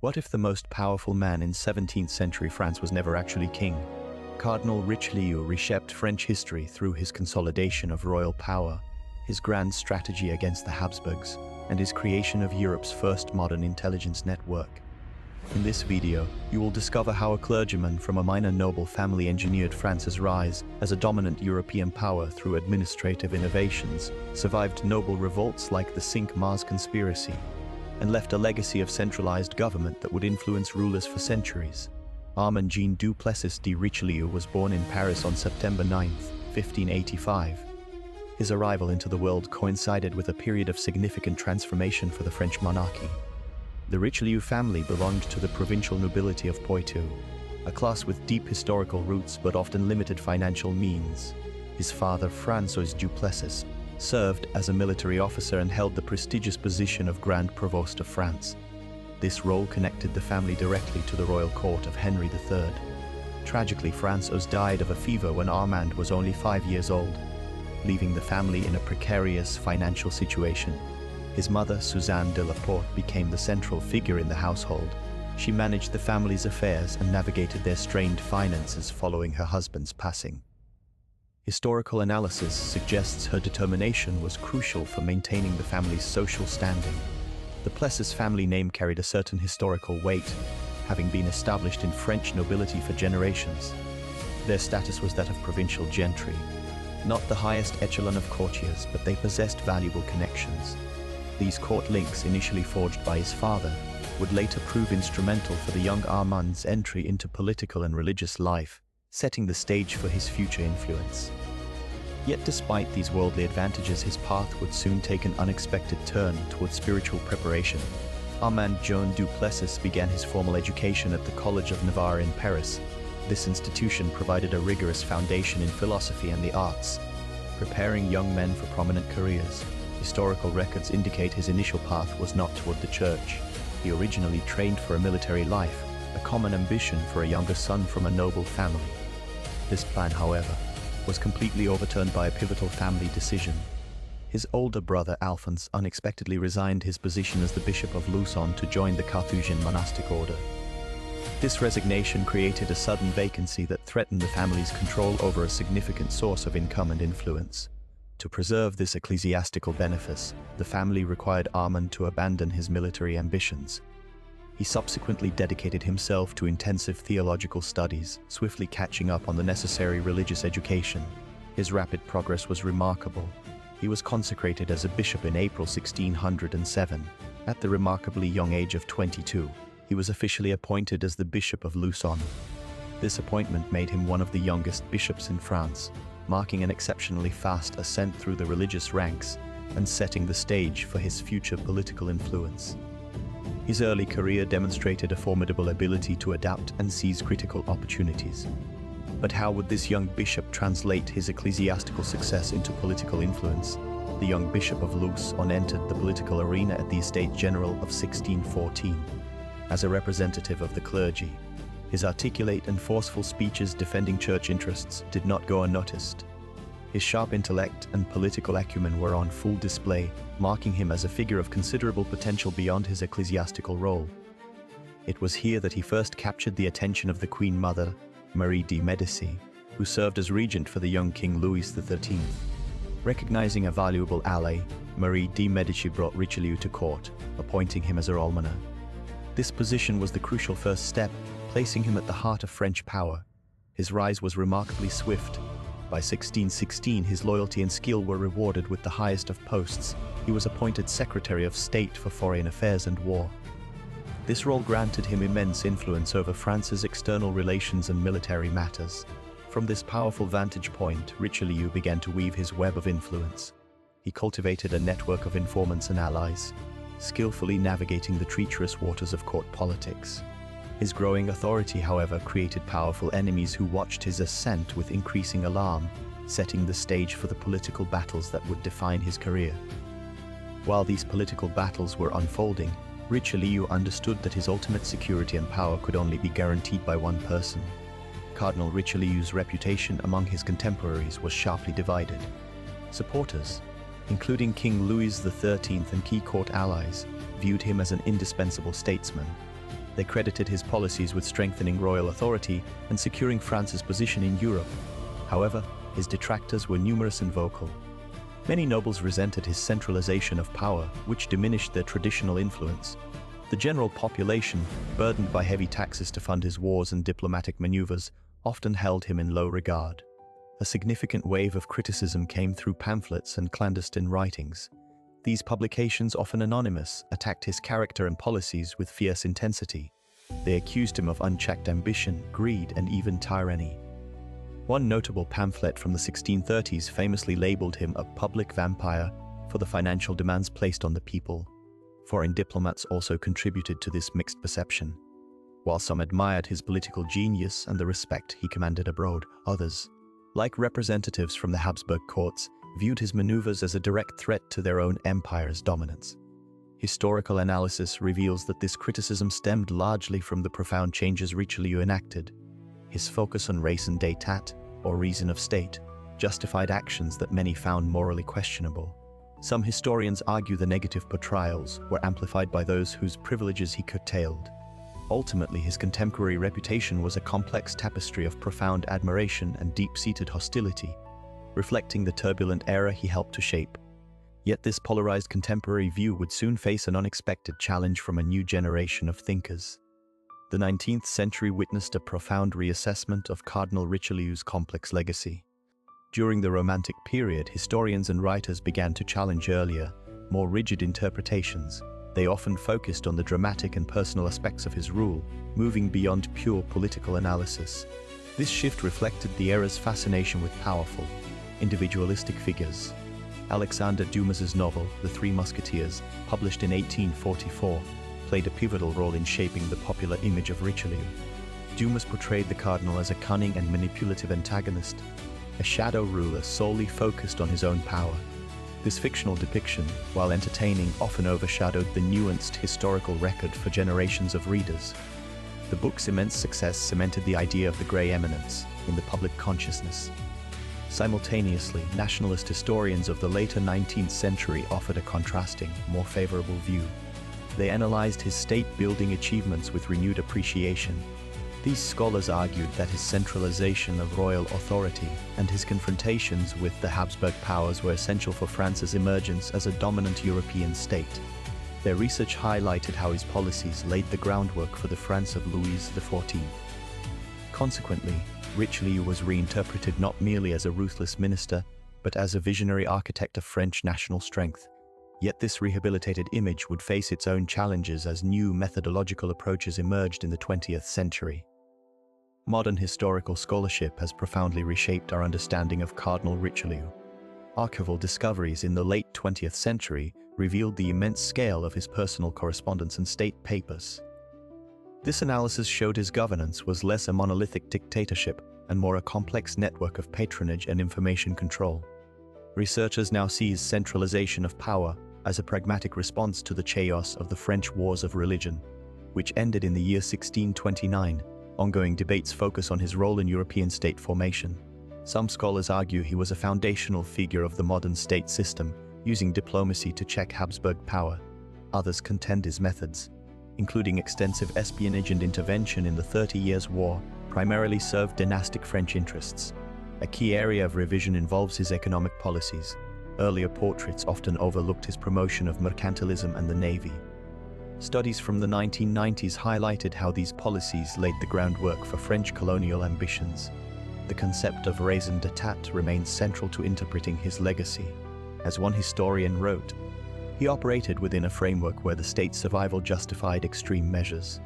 What if the most powerful man in 17th century France was never actually king? Cardinal Richelieu reshaped French history through his consolidation of royal power, his grand strategy against the Habsburgs, and his creation of Europe's first modern intelligence network. In this video, you will discover how a clergyman from a minor noble family engineered France's rise as a dominant European power through administrative innovations, survived noble revolts like the Cinq-Mars conspiracy, and left a legacy of centralized government that would influence rulers for centuries. Armand Jean du Plessis de Richelieu was born in Paris on September 9, 1585. His arrival into the world coincided with a period of significant transformation for the French monarchy. The Richelieu family belonged to the provincial nobility of Poitou, a class with deep historical roots but often limited financial means. His father, François du Plessis, served as a military officer and held the prestigious position of Grand Provost of France. This role connected the family directly to the royal court of Henry III. Tragically, François died of a fever when Armand was only 5 years old, leaving the family in a precarious financial situation. His mother, Suzanne de la Porte, became the central figure in the household. She managed the family's affairs and navigated their strained finances following her husband's passing. Historical analysis suggests her determination was crucial for maintaining the family's social standing. The Plessis family name carried a certain historical weight, having been established in French nobility for generations. Their status was that of provincial gentry, not the highest echelon of courtiers, but they possessed valuable connections. These court links, initially forged by his father, would later prove instrumental for the young Armand's entry into political and religious life, setting the stage for his future influence. Yet despite these worldly advantages, his path would soon take an unexpected turn towards spiritual preparation. Armand Jean du Plessis began his formal education at the College of Navarre in Paris. This institution provided a rigorous foundation in philosophy and the arts, preparing young men for prominent careers. Historical records indicate his initial path was not toward the church. He originally trained for a military life, a common ambition for a younger son from a noble family. This plan, however, was completely overturned by a pivotal family decision. His older brother Alphonse unexpectedly resigned his position as the Bishop of Luçon to join the Carthusian monastic order. This resignation created a sudden vacancy that threatened the family's control over a significant source of income and influence. To preserve this ecclesiastical benefice, the family required Armand to abandon his military ambitions. He subsequently dedicated himself to intensive theological studies, swiftly catching up on the necessary religious education. His rapid progress was remarkable. He was consecrated as a bishop in April 1607. At the remarkably young age of 22, he was officially appointed as the Bishop of Luçon. This appointment made him one of the youngest bishops in France, marking an exceptionally fast ascent through the religious ranks and setting the stage for his future political influence. His early career demonstrated a formidable ability to adapt and seize critical opportunities. But how would this young bishop translate his ecclesiastical success into political influence? The young Bishop of Luçon entered the political arena at the Estates General of 1614. As a representative of the clergy, his articulate and forceful speeches defending church interests did not go unnoticed. His sharp intellect and political acumen were on full display, marking him as a figure of considerable potential beyond his ecclesiastical role. It was here that he first captured the attention of the Queen Mother, Marie de Médicis, who served as regent for the young King Louis XIII. Recognizing a valuable ally, Marie de Médicis brought Richelieu to court, appointing him as her almoner. This position was the crucial first step, placing him at the heart of French power. His rise was remarkably swift. By 1616, his loyalty and skill were rewarded with the highest of posts. He was appointed Secretary of State for Foreign Affairs and War. This role granted him immense influence over France's external relations and military matters. From this powerful vantage point, Richelieu began to weave his web of influence. He cultivated a network of informants and allies, skillfully navigating the treacherous waters of court politics. His growing authority, however, created powerful enemies who watched his ascent with increasing alarm, setting the stage for the political battles that would define his career. While these political battles were unfolding, Richelieu understood that his ultimate security and power could only be guaranteed by one person. Cardinal Richelieu's reputation among his contemporaries was sharply divided. Supporters, including King Louis XIII and key court allies, viewed him as an indispensable statesman. They credited his policies with strengthening royal authority and securing France's position in Europe. However, his detractors were numerous and vocal. Many nobles resented his centralization of power, which diminished their traditional influence. The general population, burdened by heavy taxes to fund his wars and diplomatic maneuvers, often held him in low regard. A significant wave of criticism came through pamphlets and clandestine writings. These publications, often anonymous, attacked his character and policies with fierce intensity. They accused him of unchecked ambition, greed, and even tyranny. One notable pamphlet from the 1630s famously labeled him a public vampire for the financial demands placed on the people. Foreign diplomats also contributed to this mixed perception. While some admired his political genius and the respect he commanded abroad, others, like representatives from the Habsburg courts, viewed his maneuvers as a direct threat to their own empire's dominance. Historical analysis reveals that this criticism stemmed largely from the profound changes Richelieu enacted. His focus on raison d'etat, or reason of state, justified actions that many found morally questionable. Some historians argue the negative portrayals were amplified by those whose privileges he curtailed. Ultimately, his contemporary reputation was a complex tapestry of profound admiration and deep-seated hostility, reflecting the turbulent era he helped to shape. Yet this polarized contemporary view would soon face an unexpected challenge from a new generation of thinkers. The 19th century witnessed a profound reassessment of Cardinal Richelieu's complex legacy. During the Romantic period, historians and writers began to challenge earlier, more rigid interpretations. They often focused on the dramatic and personal aspects of his rule, moving beyond pure political analysis. This shift reflected the era's fascination with powerful, individualistic figures. Alexander Dumas's novel, The Three Musketeers, published in 1844, played a pivotal role in shaping the popular image of Richelieu. Dumas portrayed the cardinal as a cunning and manipulative antagonist, a shadow ruler solely focused on his own power. This fictional depiction, while entertaining, often overshadowed the nuanced historical record for generations of readers. The book's immense success cemented the idea of the Grey Eminence in the public consciousness. Simultaneously, nationalist historians of the later 19th century offered a contrasting, more favorable view. They analyzed his state-building achievements with renewed appreciation. These scholars argued that his centralization of royal authority and his confrontations with the Habsburg powers were essential for France's emergence as a dominant European state. Their research highlighted how his policies laid the groundwork for the France of Louis XIV. Consequently, Richelieu was reinterpreted not merely as a ruthless minister, but as a visionary architect of French national strength. Yet this rehabilitated image would face its own challenges as new methodological approaches emerged in the 20th century. Modern historical scholarship has profoundly reshaped our understanding of Cardinal Richelieu. Archival discoveries in the late 20th century revealed the immense scale of his personal correspondence and state papers. This analysis showed his governance was less a monolithic dictatorship and more a complex network of patronage and information control. Researchers now see his centralization of power as a pragmatic response to the chaos of the French Wars of Religion, which ended in the year 1629. Ongoing debates focus on his role in European state formation. Some scholars argue he was a foundational figure of the modern state system, using diplomacy to check Habsburg power. Others contend his methods, including extensive espionage and intervention in the 30 Years' War, primarily served dynastic French interests. A key area of revision involves his economic policies. Earlier portraits often overlooked his promotion of mercantilism and the navy. Studies from the 1990s highlighted how these policies laid the groundwork for French colonial ambitions. The concept of raison d'etat remains central to interpreting his legacy. As one historian wrote, he operated within a framework where the state's survival justified extreme measures.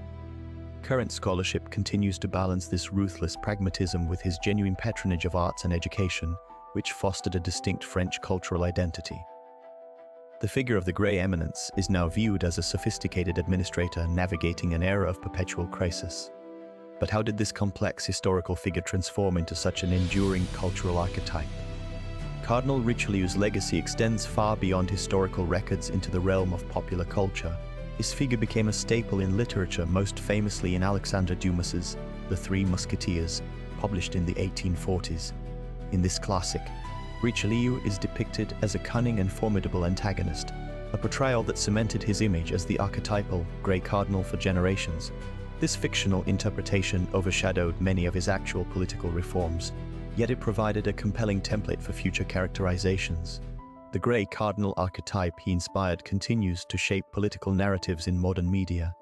Current scholarship continues to balance this ruthless pragmatism with his genuine patronage of arts and education, which fostered a distinct French cultural identity. The figure of the Grey Eminence is now viewed as a sophisticated administrator navigating an era of perpetual crisis. But how did this complex historical figure transform into such an enduring cultural archetype? Cardinal Richelieu's legacy extends far beyond historical records into the realm of popular culture. His figure became a staple in literature, most famously in Alexander Dumas's The Three Musketeers, published in the 1840s. In this classic, Richelieu is depicted as a cunning and formidable antagonist, a portrayal that cemented his image as the archetypal Grey Cardinal for generations. This fictional interpretation overshadowed many of his actual political reforms, yet it provided a compelling template for future characterizations. The Grey Cardinal archetype he inspired continues to shape political narratives in modern media.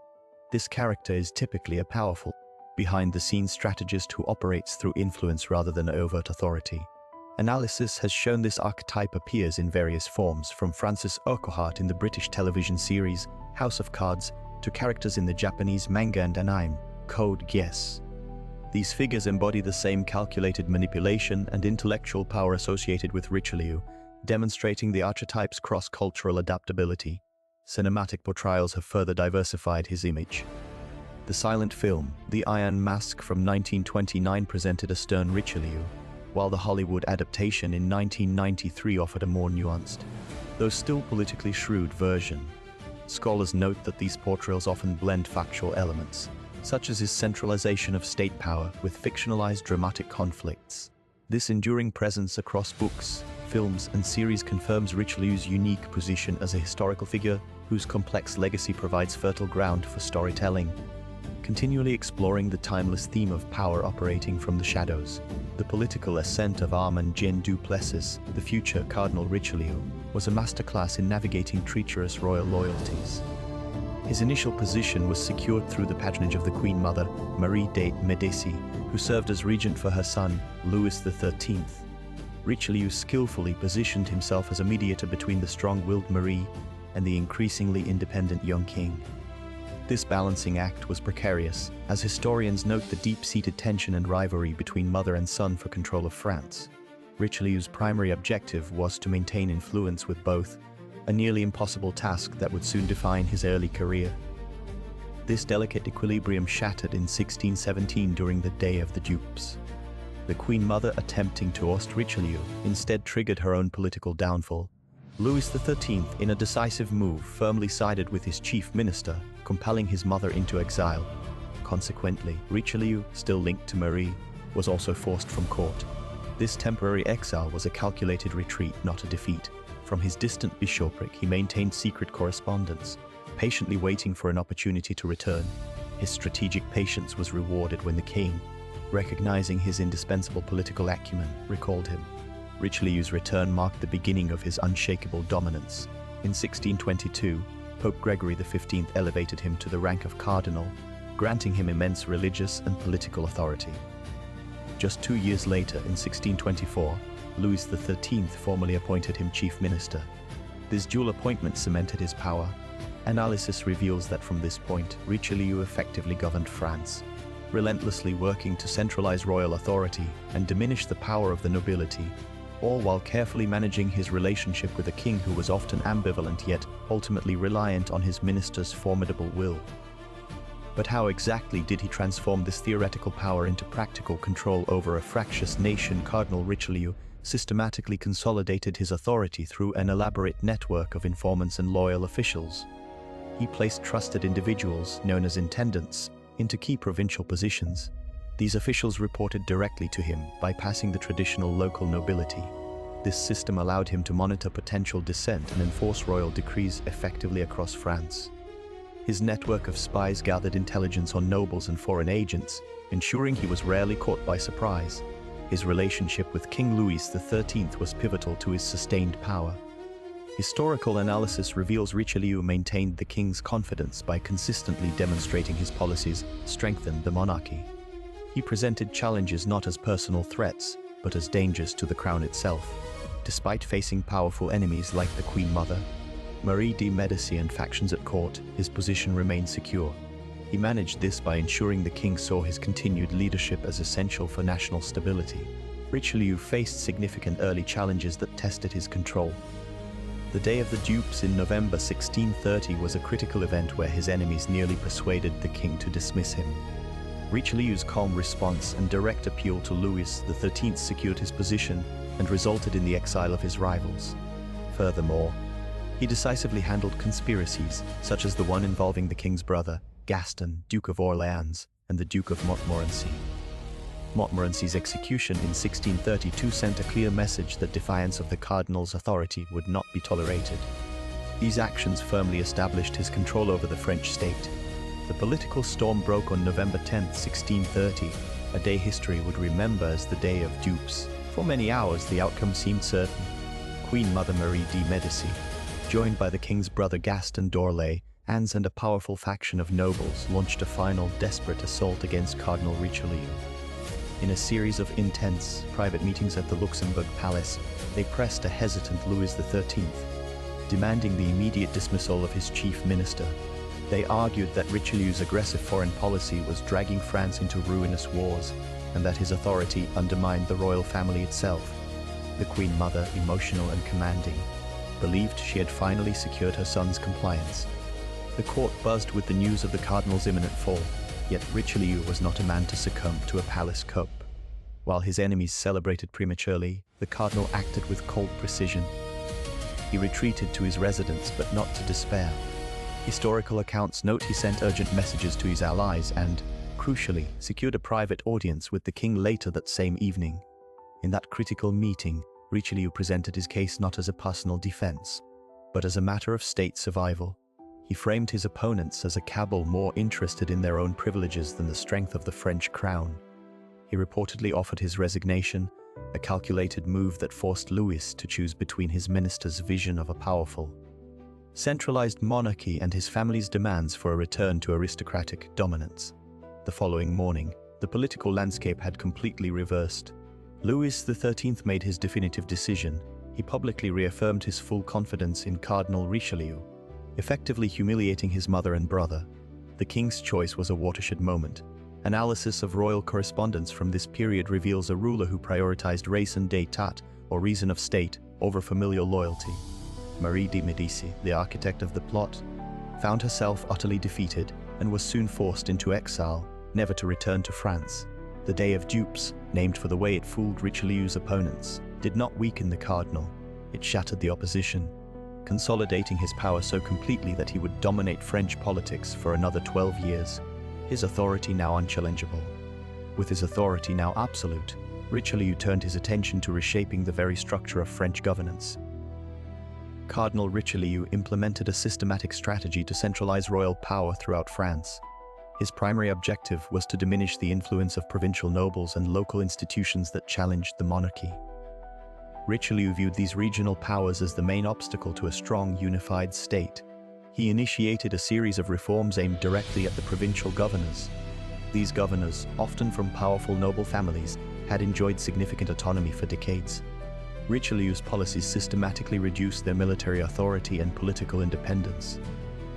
This character is typically a powerful, behind-the-scenes strategist who operates through influence rather than overt authority. Analysis has shown this archetype appears in various forms, from Francis Urquhart in the British television series House of Cards to characters in the Japanese manga and anime Code Geass. These figures embody the same calculated manipulation and intellectual power associated with Richelieu, demonstrating the archetype's cross-cultural adaptability. Cinematic portrayals have further diversified his image. The silent film, The Iron Mask from 1929, presented a stern Richelieu, while the Hollywood adaptation in 1993 offered a more nuanced, though still politically shrewd version. Scholars note that these portrayals often blend factual elements, such as his centralization of state power, with fictionalized dramatic conflicts. This enduring presence across books, films, and series confirms Richelieu's unique position as a historical figure whose complex legacy provides fertile ground for storytelling. Continually exploring the timeless theme of power operating from the shadows, the political ascent of Armand Jean du Plessis, the future Cardinal Richelieu, was a masterclass in navigating treacherous royal loyalties. His initial position was secured through the patronage of the Queen Mother, Marie de Medici, who served as regent for her son, Louis XIII. Richelieu skillfully positioned himself as a mediator between the strong-willed Marie and the increasingly independent young king. This balancing act was precarious, as historians note the deep-seated tension and rivalry between mother and son for control of France. Richelieu's primary objective was to maintain influence with both, a nearly impossible task that would soon define his early career. This delicate equilibrium shattered in 1617 during the Day of the Dupes. The Queen Mother, attempting to oust Richelieu, instead triggered her own political downfall. Louis XIII, in a decisive move, firmly sided with his chief minister, compelling his mother into exile. Consequently, Richelieu, still linked to Marie, was also forced from court. This temporary exile was a calculated retreat, not a defeat. From his distant bishopric, he maintained secret correspondence, patiently waiting for an opportunity to return. His strategic patience was rewarded when the king, recognizing his indispensable political acumen, recalled him. Richelieu's return marked the beginning of his unshakable dominance. In 1622, Pope Gregory XV elevated him to the rank of cardinal, granting him immense religious and political authority. Just 2 years later, in 1624, Louis XIII formally appointed him chief minister. This dual appointment cemented his power. Analysis reveals that from this point, Richelieu effectively governed France, relentlessly working to centralize royal authority and diminish the power of the nobility, all while carefully managing his relationship with a king who was often ambivalent yet ultimately reliant on his minister's formidable will. But how exactly did he transform this theoretical power into practical control over a fractious nation? Cardinal Richelieu systematically consolidated his authority through an elaborate network of informants and loyal officials. He placed trusted individuals, known as intendants, into key provincial positions. These officials reported directly to him, bypassing the traditional local nobility. This system allowed him to monitor potential dissent and enforce royal decrees effectively across France. His network of spies gathered intelligence on nobles and foreign agents, ensuring he was rarely caught by surprise. His relationship with King Louis XIII was pivotal to his sustained power. Historical analysis reveals Richelieu maintained the king's confidence by consistently demonstrating his policies strengthened the monarchy. He presented challenges not as personal threats, but as dangers to the crown itself. Despite facing powerful enemies like the Queen Mother, Marie de Medici, and factions at court, his position remained secure. He managed this by ensuring the king saw his continued leadership as essential for national stability. Richelieu faced significant early challenges that tested his control. The Day of the Dupes in November 1630 was a critical event where his enemies nearly persuaded the king to dismiss him. Richelieu's calm response and direct appeal to Louis XIII secured his position and resulted in the exile of his rivals. Furthermore, he decisively handled conspiracies, such as the one involving the king's brother, Gaston, Duke of Orleans, and the Duke of Montmorency. Montmorency's execution in 1632 sent a clear message that defiance of the cardinal's authority would not be tolerated. These actions firmly established his control over the French state. The political storm broke on November 10, 1630, a day history would remember as the Day of Dupes. For many hours, the outcome seemed certain. Queen Mother Marie de Medici, joined by the king's brother Gaston d'Orléans, and a powerful faction of nobles, launched a final, desperate assault against Cardinal Richelieu. In a series of intense, private meetings at the Luxembourg Palace, they pressed a hesitant Louis XIII, demanding the immediate dismissal of his chief minister. They argued that Richelieu's aggressive foreign policy was dragging France into ruinous wars, and that his authority undermined the royal family itself. The Queen Mother, emotional and commanding, believed she had finally secured her son's compliance. The court buzzed with the news of the cardinal's imminent fall, yet Richelieu was not a man to succumb to a palace coup. While his enemies celebrated prematurely, the cardinal acted with cold precision. He retreated to his residence, but not to despair. Historical accounts note he sent urgent messages to his allies and, crucially, secured a private audience with the king later that same evening. In that critical meeting, Richelieu presented his case not as a personal defense, but as a matter of state survival. He framed his opponents as a cabal more interested in their own privileges than the strength of the French crown. He reportedly offered his resignation, a calculated move that forced Louis to choose between his minister's vision of a powerful, centralized monarchy and his family's demands for a return to aristocratic dominance. The following morning, the political landscape had completely reversed. Louis XIII made his definitive decision. He publicly reaffirmed his full confidence in Cardinal Richelieu, effectively humiliating his mother and brother. The king's choice was a watershed moment. Analysis of royal correspondence from this period reveals a ruler who prioritized raison d'etat, or reason of state, over familial loyalty. Marie de Medici, the architect of the plot, found herself utterly defeated and was soon forced into exile, never to return to France. The Day of Dupes, named for the way it fooled Richelieu's opponents, did not weaken the cardinal. It shattered the opposition, consolidating his power so completely that he would dominate French politics for another 12 years, his authority now unchallengeable. With his authority now absolute, Richelieu turned his attention to reshaping the very structure of French governance. Cardinal Richelieu implemented a systematic strategy to centralize royal power throughout France. His primary objective was to diminish the influence of provincial nobles and local institutions that challenged the monarchy. Richelieu viewed these regional powers as the main obstacle to a strong, unified state. He initiated a series of reforms aimed directly at the provincial governors. These governors, often from powerful noble families, had enjoyed significant autonomy for decades. Richelieu's policies systematically reduced their military authority and political independence.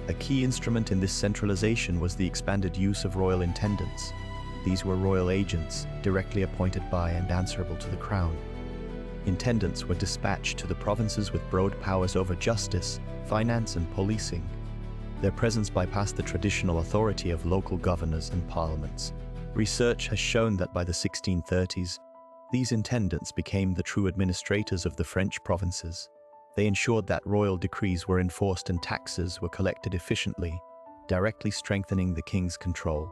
A key instrument in this centralization was the expanded use of royal intendants. These were royal agents, directly appointed by and answerable to the crown. Intendants were dispatched to the provinces with broad powers over justice, finance, and policing. Their presence bypassed the traditional authority of local governors and parliaments. Research has shown that by the 1630s, these intendants became the true administrators of the French provinces. They ensured that royal decrees were enforced and taxes were collected efficiently, directly strengthening the king's control.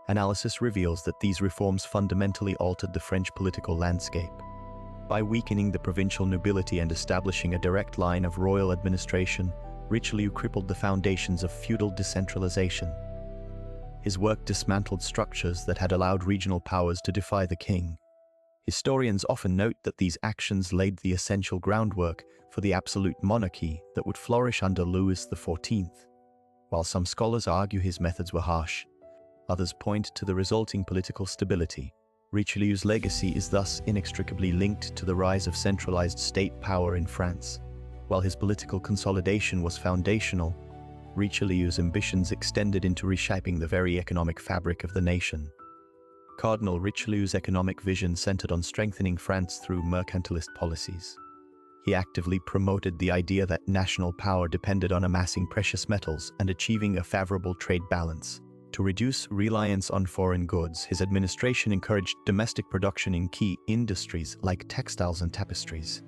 Analysis reveals that these reforms fundamentally altered the French political landscape. By weakening the provincial nobility and establishing a direct line of royal administration, Richelieu crippled the foundations of feudal decentralization. His work dismantled structures that had allowed regional powers to defy the king. Historians often note that these actions laid the essential groundwork for the absolute monarchy that would flourish under Louis XIV. While some scholars argue his methods were harsh, others point to the resulting political stability. Richelieu's legacy is thus inextricably linked to the rise of centralized state power in France. While his political consolidation was foundational, Richelieu's ambitions extended into reshaping the very economic fabric of the nation. Cardinal Richelieu's economic vision centered on strengthening France through mercantilist policies. He actively promoted the idea that national power depended on amassing precious metals and achieving a favorable trade balance. To reduce reliance on foreign goods, his administration encouraged domestic production in key industries like textiles and tapestries.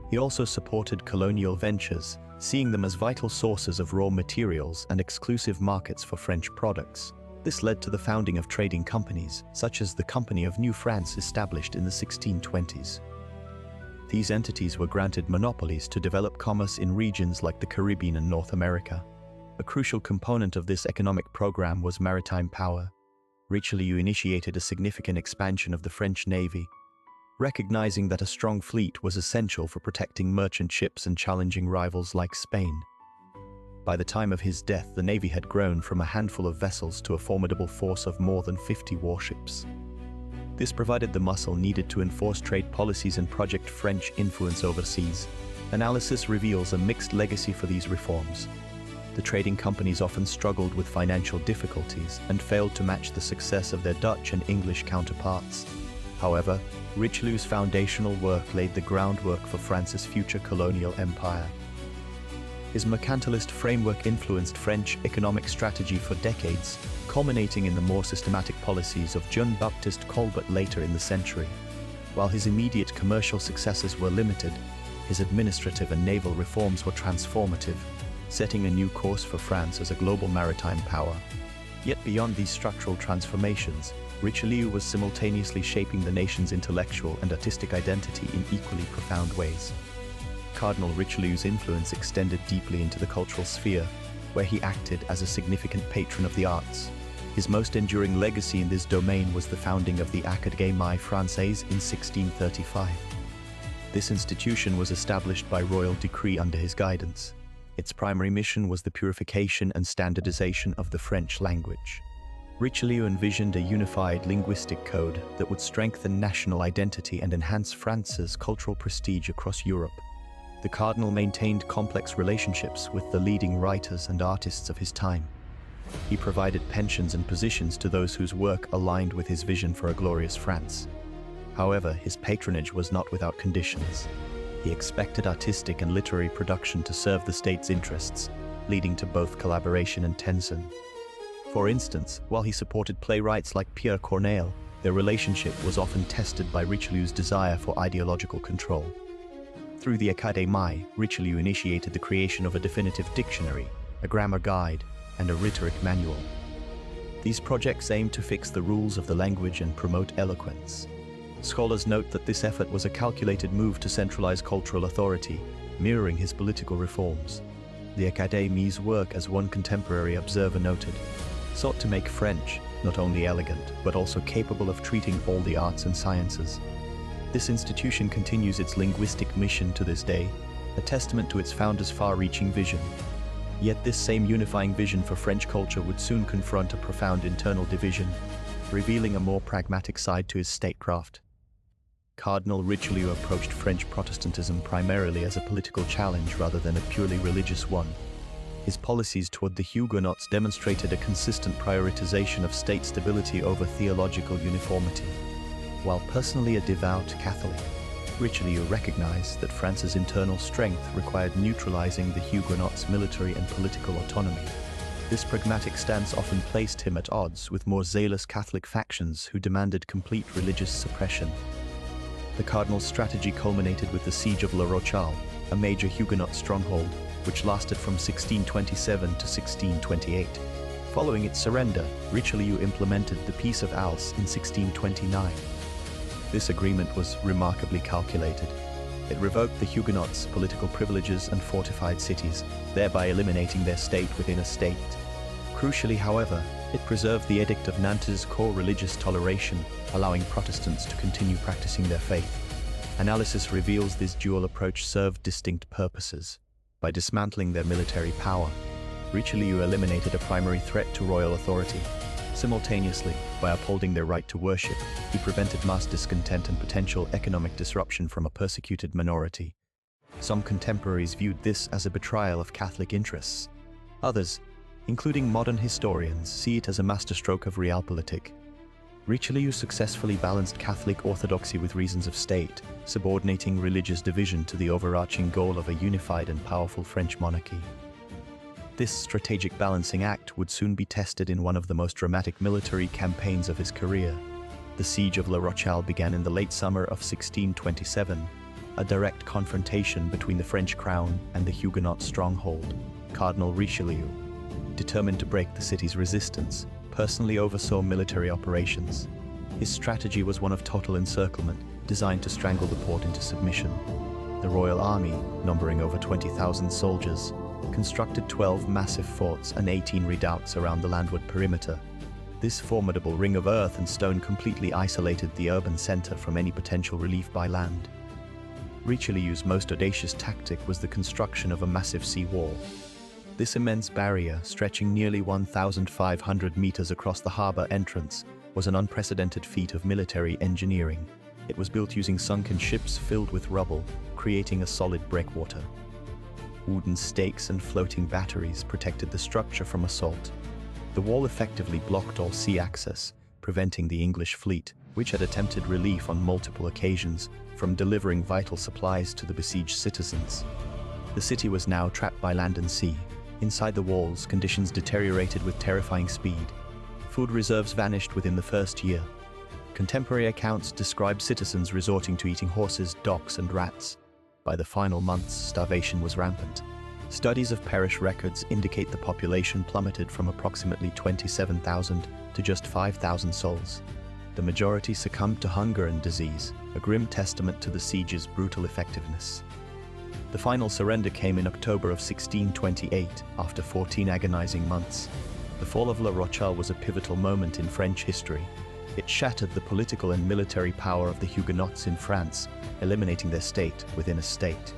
He also supported colonial ventures, seeing them as vital sources of raw materials and exclusive markets for French products. This led to the founding of trading companies, such as the Company of New France established in the 1620s. These entities were granted monopolies to develop commerce in regions like the Caribbean and North America. A crucial component of this economic program was maritime power. Richelieu initiated a significant expansion of the French navy, recognizing that a strong fleet was essential for protecting merchant ships and challenging rivals like Spain. By the time of his death, the navy had grown from a handful of vessels to a formidable force of more than 50 warships. This provided the muscle needed to enforce trade policies and project French influence overseas. Analysis reveals a mixed legacy for these reforms. The trading companies often struggled with financial difficulties and failed to match the success of their Dutch and English counterparts. However, Richelieu's foundational work laid the groundwork for France's future colonial empire. His mercantilist framework influenced French economic strategy for decades, culminating in the more systematic policies of Jean-Baptiste Colbert later in the century. While his immediate commercial successes were limited, his administrative and naval reforms were transformative, setting a new course for France as a global maritime power. Yet beyond these structural transformations, Richelieu was simultaneously shaping the nation's intellectual and artistic identity in equally profound ways. Cardinal Richelieu's influence extended deeply into the cultural sphere, where he acted as a significant patron of the arts. His most enduring legacy in this domain was the founding of the Académie Française in 1635. This institution was established by royal decree under his guidance. Its primary mission was the purification and standardization of the French language. Richelieu envisioned a unified linguistic code that would strengthen national identity and enhance France's cultural prestige across Europe. The cardinal maintained complex relationships with the leading writers and artists of his time. He provided pensions and positions to those whose work aligned with his vision for a glorious France. However, his patronage was not without conditions. He expected artistic and literary production to serve the state's interests, leading to both collaboration and tension. For instance, while he supported playwrights like Pierre Corneille, their relationship was often tested by Richelieu's desire for ideological control. Through the Académie, Richelieu initiated the creation of a definitive dictionary, a grammar guide, and a rhetoric manual. These projects aimed to fix the rules of the language and promote eloquence. Scholars note that this effort was a calculated move to centralize cultural authority, mirroring his political reforms. The Académie's work, as one contemporary observer noted, sought to make French not only elegant, but also capable of treating all the arts and sciences. This institution continues its linguistic mission to this day, a testament to its founder's far-reaching vision. Yet this same unifying vision for French culture would soon confront a profound internal division, revealing a more pragmatic side to his statecraft. Cardinal Richelieu approached French Protestantism primarily as a political challenge rather than a purely religious one. His policies toward the Huguenots demonstrated a consistent prioritization of state stability over theological uniformity. While personally a devout Catholic, Richelieu recognized that France's internal strength required neutralizing the Huguenots' military and political autonomy. This pragmatic stance often placed him at odds with more zealous Catholic factions who demanded complete religious suppression. The cardinal's strategy culminated with the Siege of La Rochelle, a major Huguenot stronghold, which lasted from 1627 to 1628. Following its surrender, Richelieu implemented the Peace of Alès in 1629. This agreement was remarkably calculated. It revoked the Huguenots' political privileges and fortified cities, thereby eliminating their state within a state. Crucially, however, it preserved the Edict of Nantes' core religious toleration, allowing Protestants to continue practicing their faith. Analysis reveals this dual approach served distinct purposes. By dismantling their military power, Richelieu eliminated a primary threat to royal authority. Simultaneously, by upholding their right to worship, he prevented mass discontent and potential economic disruption from a persecuted minority. Some contemporaries viewed this as a betrayal of Catholic interests. Others, including modern historians, see it as a masterstroke of realpolitik. Richelieu successfully balanced Catholic orthodoxy with reasons of state, subordinating religious division to the overarching goal of a unified and powerful French monarchy. This strategic balancing act would soon be tested in one of the most dramatic military campaigns of his career. The Siege of La Rochelle began in the late summer of 1627, a direct confrontation between the French crown and the Huguenot stronghold. Cardinal Richelieu, determined to break the city's resistance, personally oversaw military operations. His strategy was one of total encirclement, designed to strangle the port into submission. The royal army, numbering over 20,000 soldiers, constructed 12 massive forts and 18 redoubts around the landward perimeter. This formidable ring of earth and stone completely isolated the urban center from any potential relief by land. Richelieu's most audacious tactic was the construction of a massive sea wall. This immense barrier, stretching nearly 1,500 meters across the harbor entrance, was an unprecedented feat of military engineering. It was built using sunken ships filled with rubble, creating a solid breakwater. Wooden stakes and floating batteries protected the structure from assault. The wall effectively blocked all sea access, preventing the English fleet, which had attempted relief on multiple occasions, from delivering vital supplies to the besieged citizens. The city was now trapped by land and sea. Inside the walls, conditions deteriorated with terrifying speed. Food reserves vanished within the first year. Contemporary accounts describe citizens resorting to eating horses, dogs, and rats. By the final months, starvation was rampant. Studies of parish records indicate the population plummeted from approximately 27,000 to just 5,000 souls. The majority succumbed to hunger and disease, a grim testament to the siege's brutal effectiveness. The final surrender came in October of 1628, after 14 agonizing months. The fall of La Rochelle was a pivotal moment in French history. It shattered the political and military power of the Huguenots in France, eliminating their state within a state.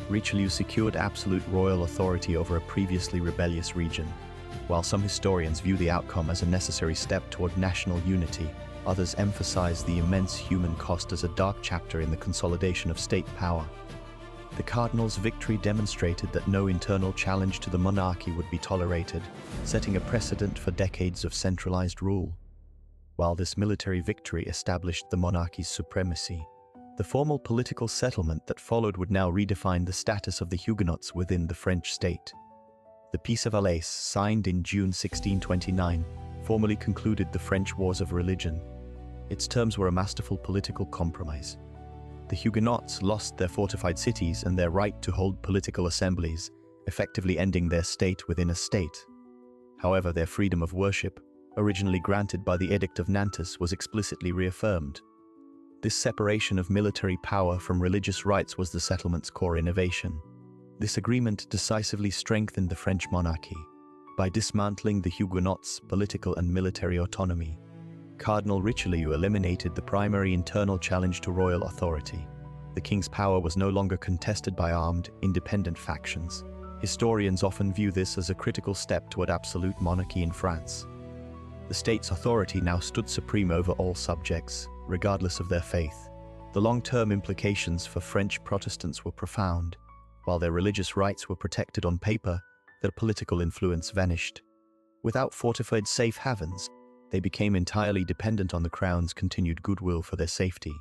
Richelieu secured absolute royal authority over a previously rebellious region. While some historians view the outcome as a necessary step toward national unity, others emphasize the immense human cost as a dark chapter in the consolidation of state power. The cardinal's victory demonstrated that no internal challenge to the monarchy would be tolerated, setting a precedent for decades of centralized rule. While this military victory established the monarchy's supremacy, the formal political settlement that followed would now redefine the status of the Huguenots within the French state. The Peace of Alais, signed in June 1629, formally concluded the French Wars of Religion. Its terms were a masterful political compromise. The Huguenots lost their fortified cities and their right to hold political assemblies, effectively ending their state within a state. However, their freedom of worship, originally granted by the Edict of Nantes, was explicitly reaffirmed. This separation of military power from religious rights was the settlement's core innovation. This agreement decisively strengthened the French monarchy. By dismantling the Huguenots' political and military autonomy, Cardinal Richelieu eliminated the primary internal challenge to royal authority. The king's power was no longer contested by armed, independent factions. Historians often view this as a critical step toward absolute monarchy in France. The state's authority now stood supreme over all subjects, regardless of their faith. The long-term implications for French Protestants were profound. While their religious rights were protected on paper, their political influence vanished. Without fortified safe havens, they became entirely dependent on the crown's continued goodwill for their safety.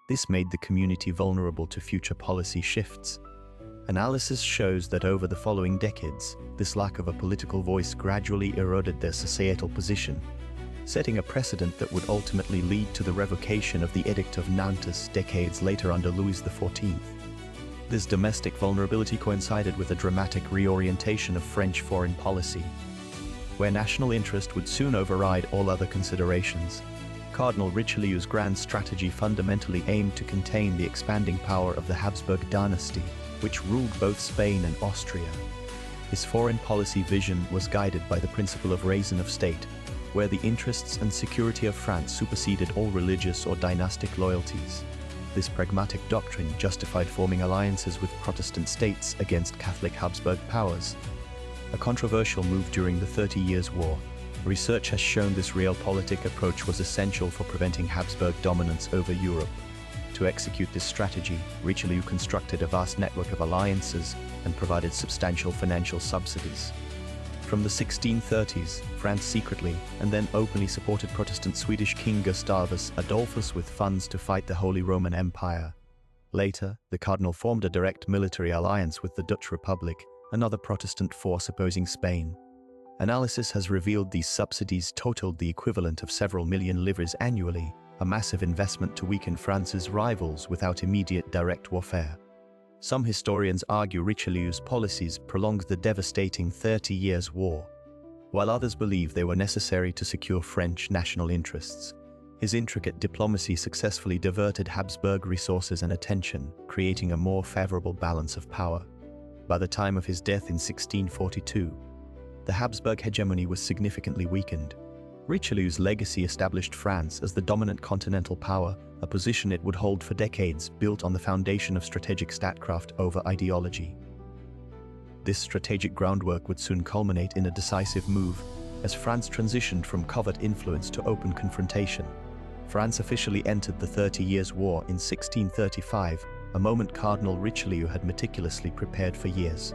This made the community vulnerable to future policy shifts. Analysis shows that over the following decades, this lack of a political voice gradually eroded their societal position, setting a precedent that would ultimately lead to the revocation of the Edict of Nantes decades later under Louis XIV. This domestic vulnerability coincided with a dramatic reorientation of French foreign policy, where national interest would soon override all other considerations. Cardinal Richelieu's grand strategy fundamentally aimed to contain the expanding power of the Habsburg dynasty, which ruled both Spain and Austria. His foreign policy vision was guided by the principle of raison of state, where the interests and security of France superseded all religious or dynastic loyalties. This pragmatic doctrine justified forming alliances with Protestant states against Catholic Habsburg powers. A controversial move during the 30 Years' War, research has shown this realpolitik approach was essential for preventing Habsburg dominance over Europe. To execute this strategy, Richelieu constructed a vast network of alliances and provided substantial financial subsidies. From the 1630s, France secretly and then openly supported Protestant Swedish King Gustavus Adolphus with funds to fight the Holy Roman Empire. Later, the cardinal formed a direct military alliance with the Dutch Republic, another Protestant force opposing Spain. Analysis has revealed these subsidies totaled the equivalent of several million livres annually, a massive investment to weaken France's rivals without immediate direct warfare. Some historians argue Richelieu's policies prolonged the devastating 30 Years' War, while others believe they were necessary to secure French national interests. His intricate diplomacy successfully diverted Habsburg resources and attention, creating a more favorable balance of power. By the time of his death in 1642, the Habsburg hegemony was significantly weakened. Richelieu's legacy established France as the dominant continental power, a position it would hold for decades, built on the foundation of strategic statecraft over ideology. This strategic groundwork would soon culminate in a decisive move, as France transitioned from covert influence to open confrontation. France officially entered the 30 Years' War in 1635, a moment Cardinal Richelieu had meticulously prepared for years.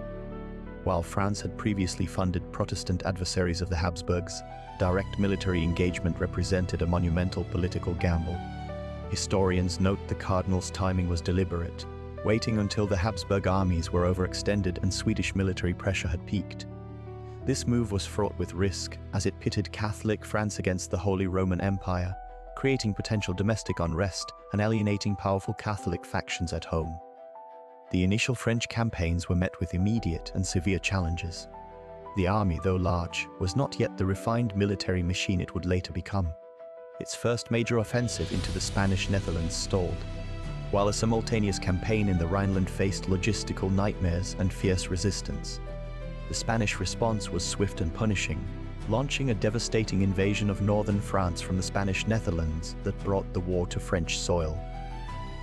While France had previously funded Protestant adversaries of the Habsburgs, direct military engagement represented a monumental political gamble. Historians note the Cardinal's timing was deliberate, waiting until the Habsburg armies were overextended and Swedish military pressure had peaked. This move was fraught with risk, as it pitted Catholic France against the Holy Roman Empire, creating potential domestic unrest and alienating powerful Catholic factions at home. The initial French campaigns were met with immediate and severe challenges. The army, though large, was not yet the refined military machine it would later become. Its first major offensive into the Spanish Netherlands stalled, while a simultaneous campaign in the Rhineland faced logistical nightmares and fierce resistance. The Spanish response was swift and punishing, launching a devastating invasion of northern France from the Spanish Netherlands that brought the war to French soil.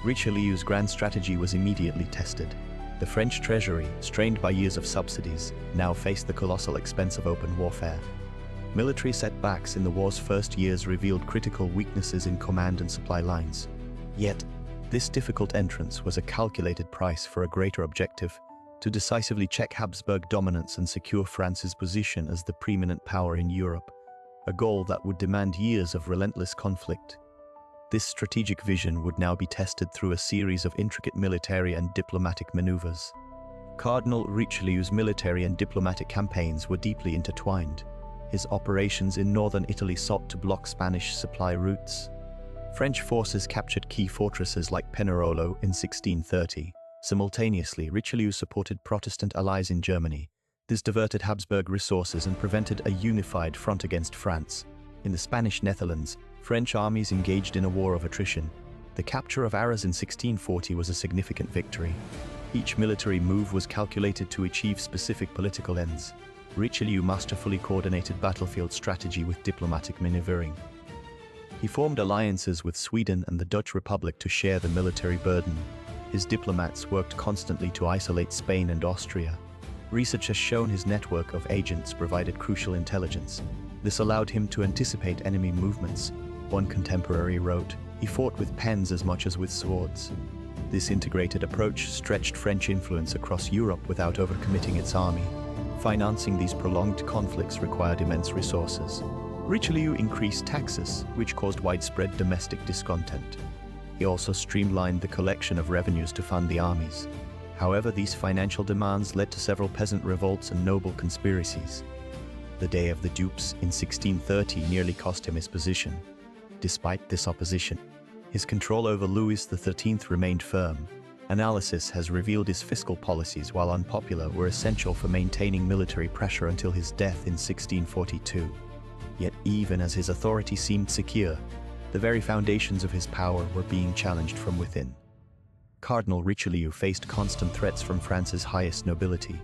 Richelieu's grand strategy was immediately tested. The French treasury, strained by years of subsidies, now faced the colossal expense of open warfare. Military setbacks in the war's first years revealed critical weaknesses in command and supply lines. Yet, this difficult entrance was a calculated price for a greater objective: to decisively check Habsburg dominance and secure France's position as the preeminent power in Europe, a goal that would demand years of relentless conflict. This strategic vision would now be tested through a series of intricate military and diplomatic maneuvers. Cardinal Richelieu's military and diplomatic campaigns were deeply intertwined. His operations in northern Italy sought to block Spanish supply routes. French forces captured key fortresses like Pinerolo in 1630. Simultaneously, Richelieu supported Protestant allies in Germany. This diverted Habsburg resources and prevented a unified front against France. In the Spanish Netherlands, French armies engaged in a war of attrition. The capture of Arras in 1640 was a significant victory. Each military move was calculated to achieve specific political ends. Richelieu masterfully coordinated battlefield strategy with diplomatic maneuvering. He formed alliances with Sweden and the Dutch Republic to share the military burden. His diplomats worked constantly to isolate Spain and Austria. Research has shown his network of agents provided crucial intelligence. This allowed him to anticipate enemy movements. One contemporary wrote, "He fought with pens as much as with swords." This integrated approach stretched French influence across Europe without overcommitting its army. Financing these prolonged conflicts required immense resources. Richelieu increased taxes, which caused widespread domestic discontent. He also streamlined the collection of revenues to fund the armies. However, these financial demands led to several peasant revolts and noble conspiracies. The Day of the Dupes in 1630 nearly cost him his position. Despite this opposition, his control over Louis XIII remained firm. Analysis has revealed his fiscal policies, while unpopular, were essential for maintaining military pressure until his death in 1642. Yet even as his authority seemed secure, the very foundations of his power were being challenged from within. Cardinal Richelieu faced constant threats from France's highest nobility.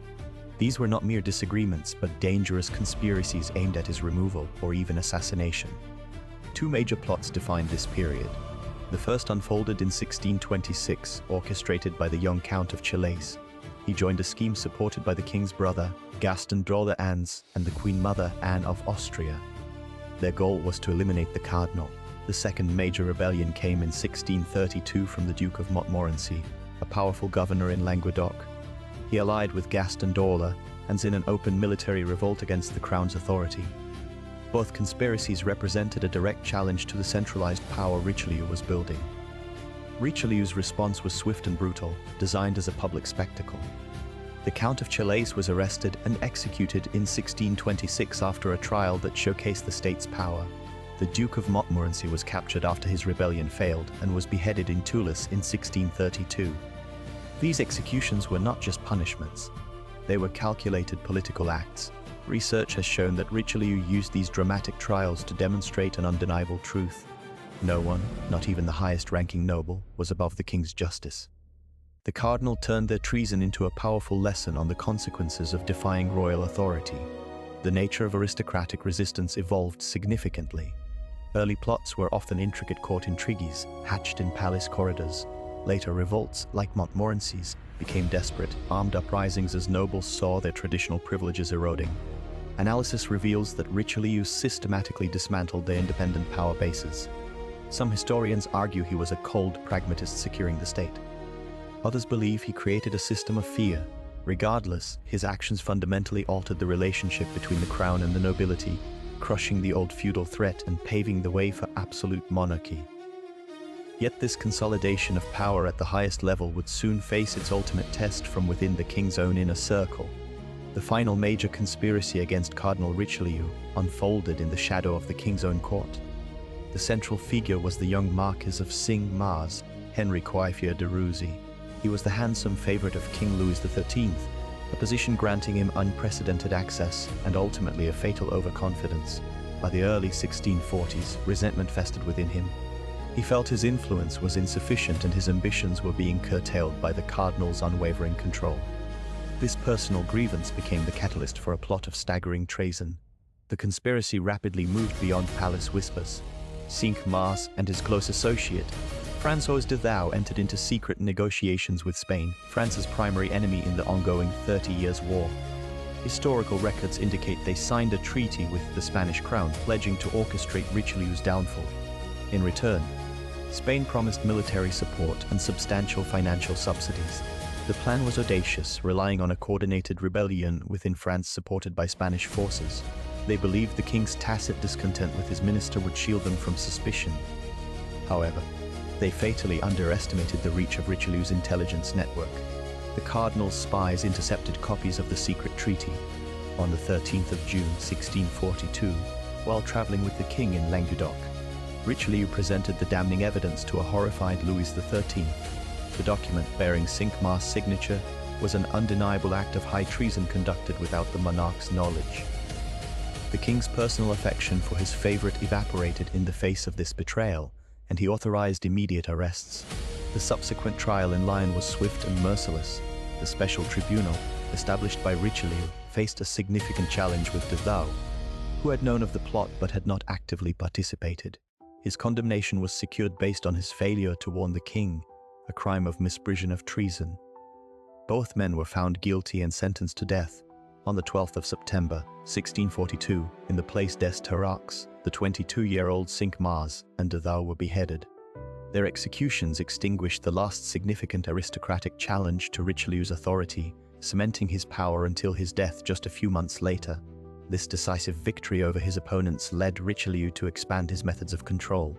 These were not mere disagreements, but dangerous conspiracies aimed at his removal or even assassination. Two major plots defined this period. The first unfolded in 1626, orchestrated by the young Count of Chalais. He joined a scheme supported by the king's brother, Gaston d'Orléans, and the Queen Mother, Anne of Austria. Their goal was to eliminate the cardinal. The second major rebellion came in 1632 from the Duke of Montmorency, a powerful governor in Languedoc. He allied with Gaston d'Orléans in an open military revolt against the crown's authority. Both conspiracies represented a direct challenge to the centralized power Richelieu was building. Richelieu's response was swift and brutal, designed as a public spectacle. The Count of Chalais was arrested and executed in 1626 after a trial that showcased the state's power. The Duke of Montmorency was captured after his rebellion failed and was beheaded in Toulouse in 1632. These executions were not just punishments. They were calculated political acts. Research has shown that Richelieu used these dramatic trials to demonstrate an undeniable truth. No one, not even the highest-ranking noble, was above the king's justice. The cardinal turned their treason into a powerful lesson on the consequences of defying royal authority. The nature of aristocratic resistance evolved significantly. Early plots were often intricate court intrigues hatched in palace corridors. Later revolts, like Montmorency's, became desperate, armed uprisings as nobles saw their traditional privileges eroding. Analysis reveals that Richelieu systematically dismantled their independent power bases. Some historians argue he was a cold pragmatist securing the state. Others believe he created a system of fear. Regardless, his actions fundamentally altered the relationship between the crown and the nobility, crushing the old feudal threat and paving the way for absolute monarchy. Yet this consolidation of power at the highest level would soon face its ultimate test from within the king's own inner circle. The final major conspiracy against Cardinal Richelieu unfolded in the shadow of the king's own court. The central figure was the young Marquis of Cinq-Mars, Henry Coiffier de Rusy. He was the handsome favorite of King Louis XIII, a position granting him unprecedented access and ultimately a fatal overconfidence. By the early 1640s, resentment festered within him. He felt his influence was insufficient and his ambitions were being curtailed by the cardinal's unwavering control. This personal grievance became the catalyst for a plot of staggering treason. The conspiracy rapidly moved beyond palace whispers. Cinq-Mars and his close associate, François de Thou, entered into secret negotiations with Spain, France's primary enemy in the ongoing 30 Years' War. Historical records indicate they signed a treaty with the Spanish crown, pledging to orchestrate Richelieu's downfall. In return, Spain promised military support and substantial financial subsidies. The plan was audacious, relying on a coordinated rebellion within France supported by Spanish forces. They believed the king's tacit discontent with his minister would shield them from suspicion. However, they fatally underestimated the reach of Richelieu's intelligence network. The cardinal's spies intercepted copies of the secret treaty. On the 13th of June 1642, while traveling with the king in Languedoc, Richelieu presented the damning evidence to a horrified Louis XIII. The document, bearing Cinq-Mars' signature, was an undeniable act of high treason conducted without the monarch's knowledge. The king's personal affection for his favorite evaporated in the face of this betrayal, and he authorized immediate arrests. The subsequent trial in Lyon was swift and merciless. The special tribunal, established by Richelieu, faced a significant challenge with de Thou, who had known of the plot but had not actively participated. His condemnation was secured based on his failure to warn the king, a crime of misprision of treason. Both men were found guilty and sentenced to death. On the 12th of September, 1642, in the Place des Terraux, the 22-year-old Cinq-Mars and de Thou were beheaded. Their executions extinguished the last significant aristocratic challenge to Richelieu's authority, cementing his power until his death just a few months later. This decisive victory over his opponents led Richelieu to expand his methods of control.